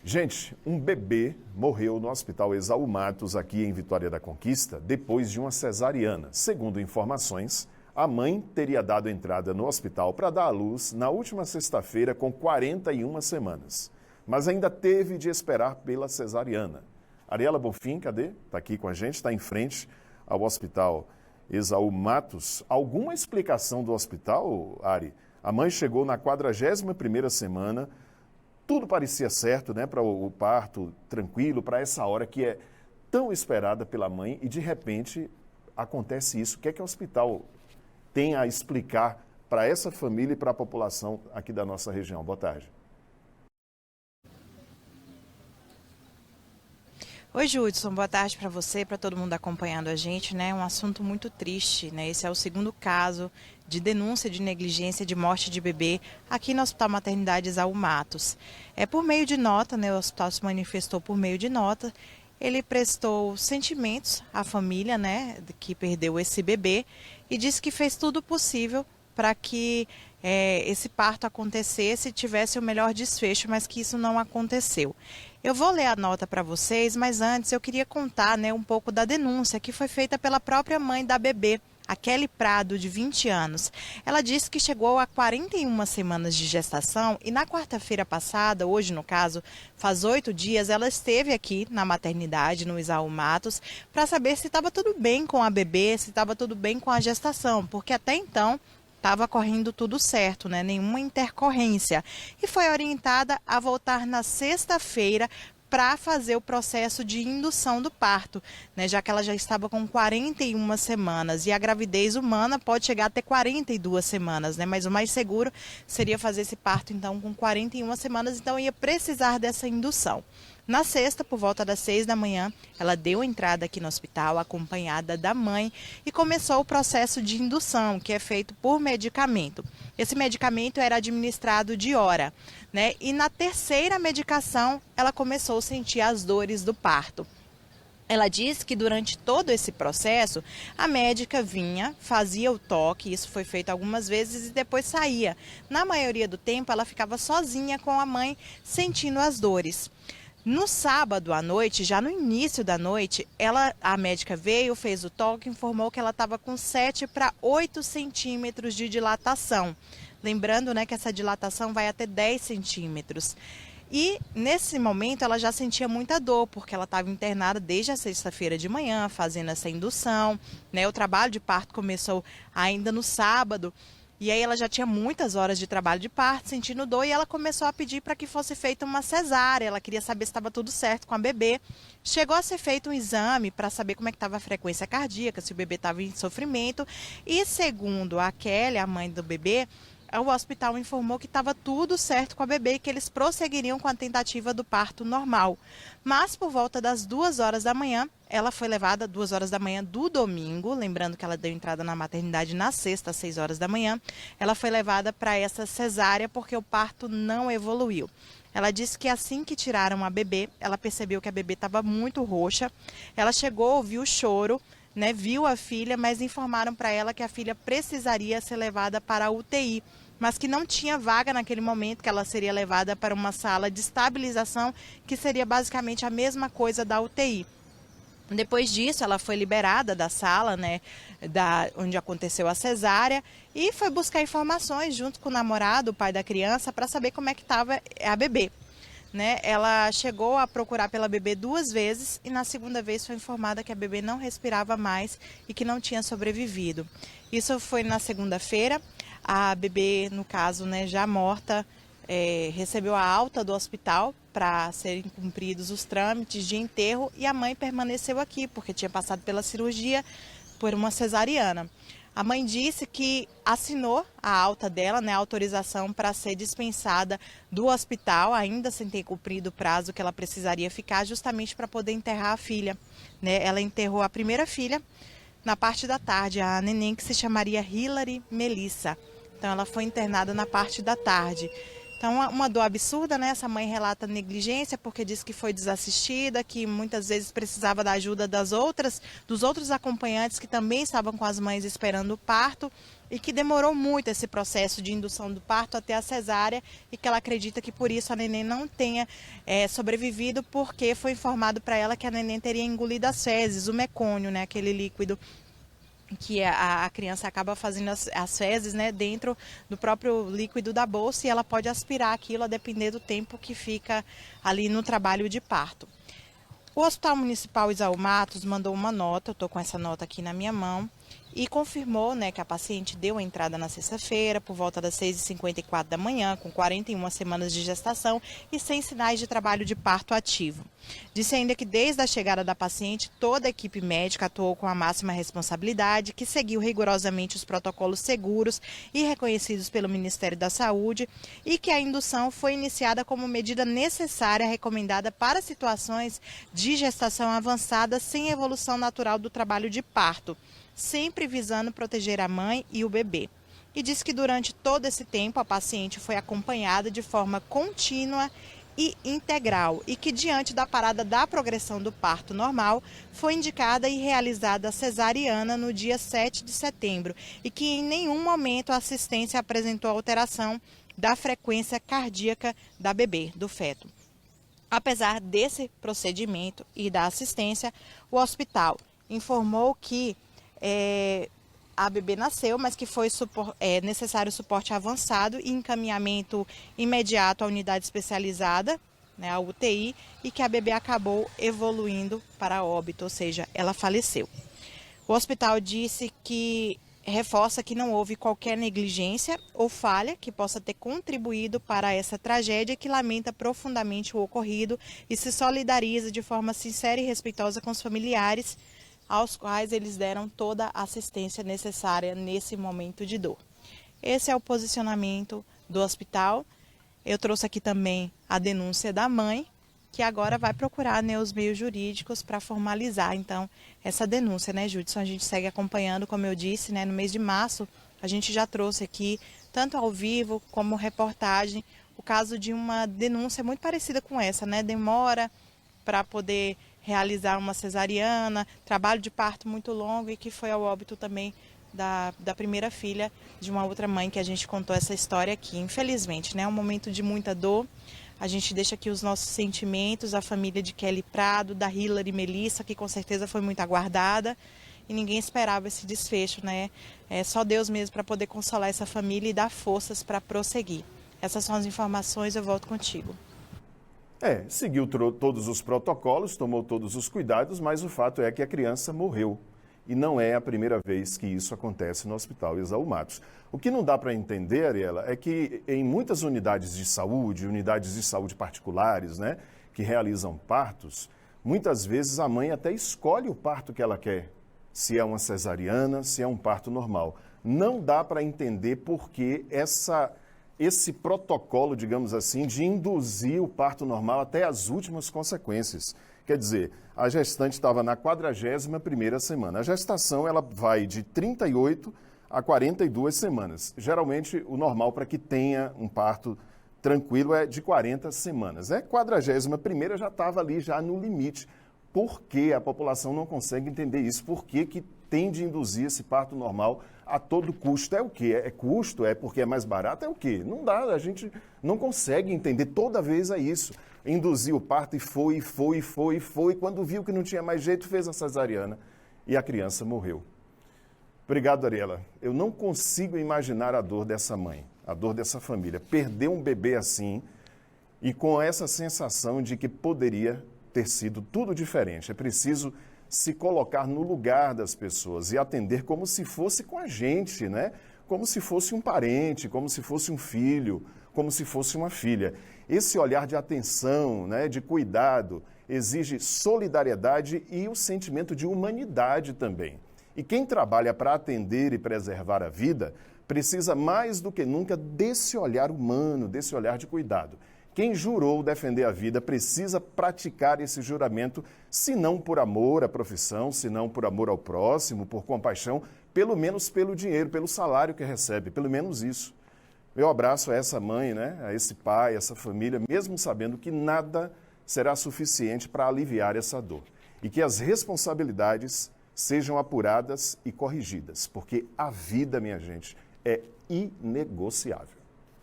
Gente, um bebê morreu no Hospital Exaú Matos, aqui em Vitória da Conquista, depois de uma cesariana. Segundo informações, a mãe teria dado entrada no hospital para dar à luz na última sexta-feira com 41 semanas. Mas ainda teve de esperar pela cesariana. Ariela Bonfim, cadê? Está aqui com a gente, está em frente ao Hospital Exaú Matos. Alguma explicação do hospital, Ari? A mãe chegou na 41ª semana. Tudo parecia certo, né, para o parto tranquilo, para essa hora que é tão esperada pela mãe e de repente acontece isso. O que é que o hospital tem a explicar para essa família e para a população aqui da nossa região? Boa tarde. Oi, Judson, boa tarde para você, para todo mundo acompanhando a gente, né? Um assunto muito triste, né? Esse é o segundo caso de denúncia de negligência de morte de bebê aqui no Hospital Maternidade Exaú Matos. Por meio de nota, né? O hospital se manifestou por meio de nota. Ele prestou sentimentos à família, né, que perdeu esse bebê e disse que fez tudo possível para que esse parto acontecesse e tivesse o melhor desfecho, mas que isso não aconteceu. Eu vou ler a nota para vocês, mas antes eu queria contar, né, um pouco da denúncia que foi feita pela própria mãe da bebê, a Kelly Prado, de 20 anos. Ela disse que chegou a 41 semanas de gestação e na quarta-feira passada, hoje no caso, faz 8 dias, ela esteve aqui na maternidade, no Exaú Matos, para saber se estava tudo bem com a bebê, se estava tudo bem com a gestação, porque até então estava correndo tudo certo, né? Nenhuma intercorrência. E foi orientada a voltar na sexta-feira para fazer o processo de indução do parto, né? Já que ela já estava com 41 semanas e a gravidez humana pode chegar até 42 semanas, né? Mas o mais seguro seria fazer esse parto então com 41 semanas, então ia precisar dessa indução. Na sexta, por volta das 6 da manhã, ela deu entrada aqui no hospital acompanhada da mãe e começou o processo de indução, que é feito por medicamento. Esse medicamento era administrado de hora, né? E na terceira medicação, ela começou a sentir as dores do parto. Ela disse que durante todo esse processo, a médica vinha, fazia o toque, isso foi feito algumas vezes e depois saía. Na maioria do tempo, ela ficava sozinha com a mãe, sentindo as dores. No sábado à noite, já no início da noite, a médica veio, fez o toque, informou que ela estava com 7 para 8 centímetros de dilatação. Lembrando, né, que essa dilatação vai até 10 centímetros. E nesse momento ela já sentia muita dor, porque ela estava internada desde a sexta-feira de manhã, fazendo essa indução, né? O trabalho de parto começou ainda no sábado. E aí ela já tinha muitas horas de trabalho de parto, sentindo dor, e ela começou a pedir para que fosse feita uma cesárea. Ela queria saber se estava tudo certo com a bebê. Chegou a ser feito um exame para saber como é que estava a frequência cardíaca, se o bebê estava em sofrimento. E segundo a Kelly, a mãe do bebê, o hospital informou que estava tudo certo com a bebê e que eles prosseguiriam com a tentativa do parto normal. Mas por volta das 2 horas da manhã, ela foi levada 2 horas da manhã do domingo, lembrando que ela deu entrada na maternidade na sexta, às 6 horas da manhã. Ela foi levada para essa cesárea porque o parto não evoluiu. Ela disse que assim que tiraram a bebê, ela percebeu que a bebê estava muito roxa. Ela chegou a ouvir o choro, né, viu a filha, mas informaram para ela que a filha precisaria ser levada para a UTI, mas que não tinha vaga naquele momento, que ela seria levada para uma sala de estabilização, que seria basicamente a mesma coisa da UTI. Depois disso, ela foi liberada da sala, né, onde aconteceu a cesárea, e foi buscar informações junto com o namorado, o pai da criança, para saber como é que estava a bebê. Né? Ela chegou a procurar pela bebê 2 vezes e na segunda vez foi informada que a bebê não respirava mais e que não tinha sobrevivido. Isso foi na segunda-feira. A bebê, no caso, né, já morta, recebeu a alta do hospital para serem cumpridos os trâmites de enterro e a mãe permaneceu aqui porque tinha passado pela cirurgia por uma cesariana. A mãe disse que assinou a alta dela, né, a autorização para ser dispensada do hospital, ainda sem ter cumprido o prazo que ela precisaria ficar, justamente para poder enterrar a filha. Né? Ela enterrou a primeira filha na parte da tarde, a neném que se chamaria Hilary Melissa. Então ela foi internada na parte da tarde. Então, uma dor absurda, né? Essa mãe relata negligência porque diz que foi desassistida, que muitas vezes precisava da ajuda dos outros acompanhantes que também estavam com as mães esperando o parto e que demorou muito esse processo de indução do parto até a cesárea e que ela acredita que por isso a neném não tenha sobrevivido, porque foi informado para ela que a neném teria engolido as fezes, o mecônio, né? Aquele líquido que a criança acaba fazendo as fezes, né, dentro do próprio líquido da bolsa, e ela pode aspirar aquilo a depender do tempo que fica ali no trabalho de parto. O Hospital Municipal Isaú Matos mandou uma nota, eu estou com essa nota aqui na minha mão, e confirmou, né, que a paciente deu a entrada na sexta-feira, por volta das 6h54 da manhã, com 41 semanas de gestação e sem sinais de trabalho de parto ativo. Disse ainda que desde a chegada da paciente, toda a equipe médica atuou com a máxima responsabilidade, que seguiu rigorosamente os protocolos seguros e reconhecidos pelo Ministério da Saúde e que a indução foi iniciada como medida necessária recomendada para situações de gestação avançada sem evolução natural do trabalho de parto, sempre visando proteger a mãe e o bebê. E diz que durante todo esse tempo a paciente foi acompanhada de forma contínua e integral e que diante da parada da progressão do parto normal foi indicada e realizada a cesariana no dia 7 de setembro e que em nenhum momento a assistência apresentou alteração da frequência cardíaca da bebê, do feto. Apesar desse procedimento e da assistência, o hospital informou que a bebê nasceu, mas que foi necessário suporte avançado e encaminhamento imediato à unidade especializada, né, a UTI, e que a bebê acabou evoluindo para óbito, ou seja, ela faleceu. O hospital disse que reforça que não houve qualquer negligência ou falha que possa ter contribuído para essa tragédia e que lamenta profundamente o ocorrido e se solidariza de forma sincera e respeitosa com os familiares, aos quais eles deram toda a assistência necessária nesse momento de dor. Esse é o posicionamento do hospital. Eu trouxe aqui também a denúncia da mãe, que agora vai procurar, né, os meios jurídicos para formalizar, então, essa denúncia, né, Judson? A gente segue acompanhando, como eu disse, né, no mês de março, a gente já trouxe aqui, tanto ao vivo como reportagem, o caso de uma denúncia muito parecida com essa, né? Demora para poder realizar uma cesariana, trabalho de parto muito longo e que foi ao óbito também da primeira filha de uma outra mãe que a gente contou essa história aqui. Infelizmente, né, é um momento de muita dor. A gente deixa aqui os nossos sentimentos, a família de Kelly Prado, da Hilary Melissa, que com certeza foi muito aguardada e ninguém esperava esse desfecho, né? É só Deus mesmo para poder consolar essa família e dar forças para prosseguir. Essas são as informações, eu volto contigo. Seguiu todos os protocolos, tomou todos os cuidados, mas o fato é que a criança morreu. E não é a primeira vez que isso acontece no Hospital Isaú Matos. O que não dá para entender, Ariela, é que em muitas unidades de saúde particulares, né, que realizam partos, muitas vezes a mãe até escolhe o parto que ela quer, se é uma cesariana, se é um parto normal. Não dá para entender por que esse protocolo, digamos assim, de induzir o parto normal até as últimas consequências. Quer dizer, a gestante estava na 41ª semana. A gestação ela vai de 38 a 42 semanas. Geralmente, o normal para que tenha um parto tranquilo é de 40 semanas. 41ª já estava ali, já no limite. Por que a população não consegue entender isso? Por que tem de induzir esse parto normal a todo custo? É o quê? É custo? É porque é mais barato? É o quê? Não dá, a gente não consegue entender. Toda vez é isso. Induzir o parto e foi. Quando viu que não tinha mais jeito, fez a cesariana e a criança morreu. Obrigado, Ariela. Eu não consigo imaginar a dor dessa mãe, a dor dessa família. Perder um bebê assim e com essa sensação de que poderia ter sido tudo diferente. É preciso se colocar no lugar das pessoas e atender como se fosse com a gente, né? Como se fosse um parente, como se fosse um filho, como se fosse uma filha. Esse olhar de atenção, né, de cuidado, exige solidariedade e o sentimento de humanidade também. E quem trabalha para atender e preservar a vida precisa mais do que nunca desse olhar humano, desse olhar de cuidado. Quem jurou defender a vida precisa praticar esse juramento, se não por amor à profissão, se não por amor ao próximo, por compaixão, pelo menos pelo dinheiro, pelo salário que recebe, pelo menos isso. Meu abraço a essa mãe, né? A esse pai, a essa família, mesmo sabendo que nada será suficiente para aliviar essa dor. E que as responsabilidades sejam apuradas e corrigidas, porque a vida, minha gente, é inegociável.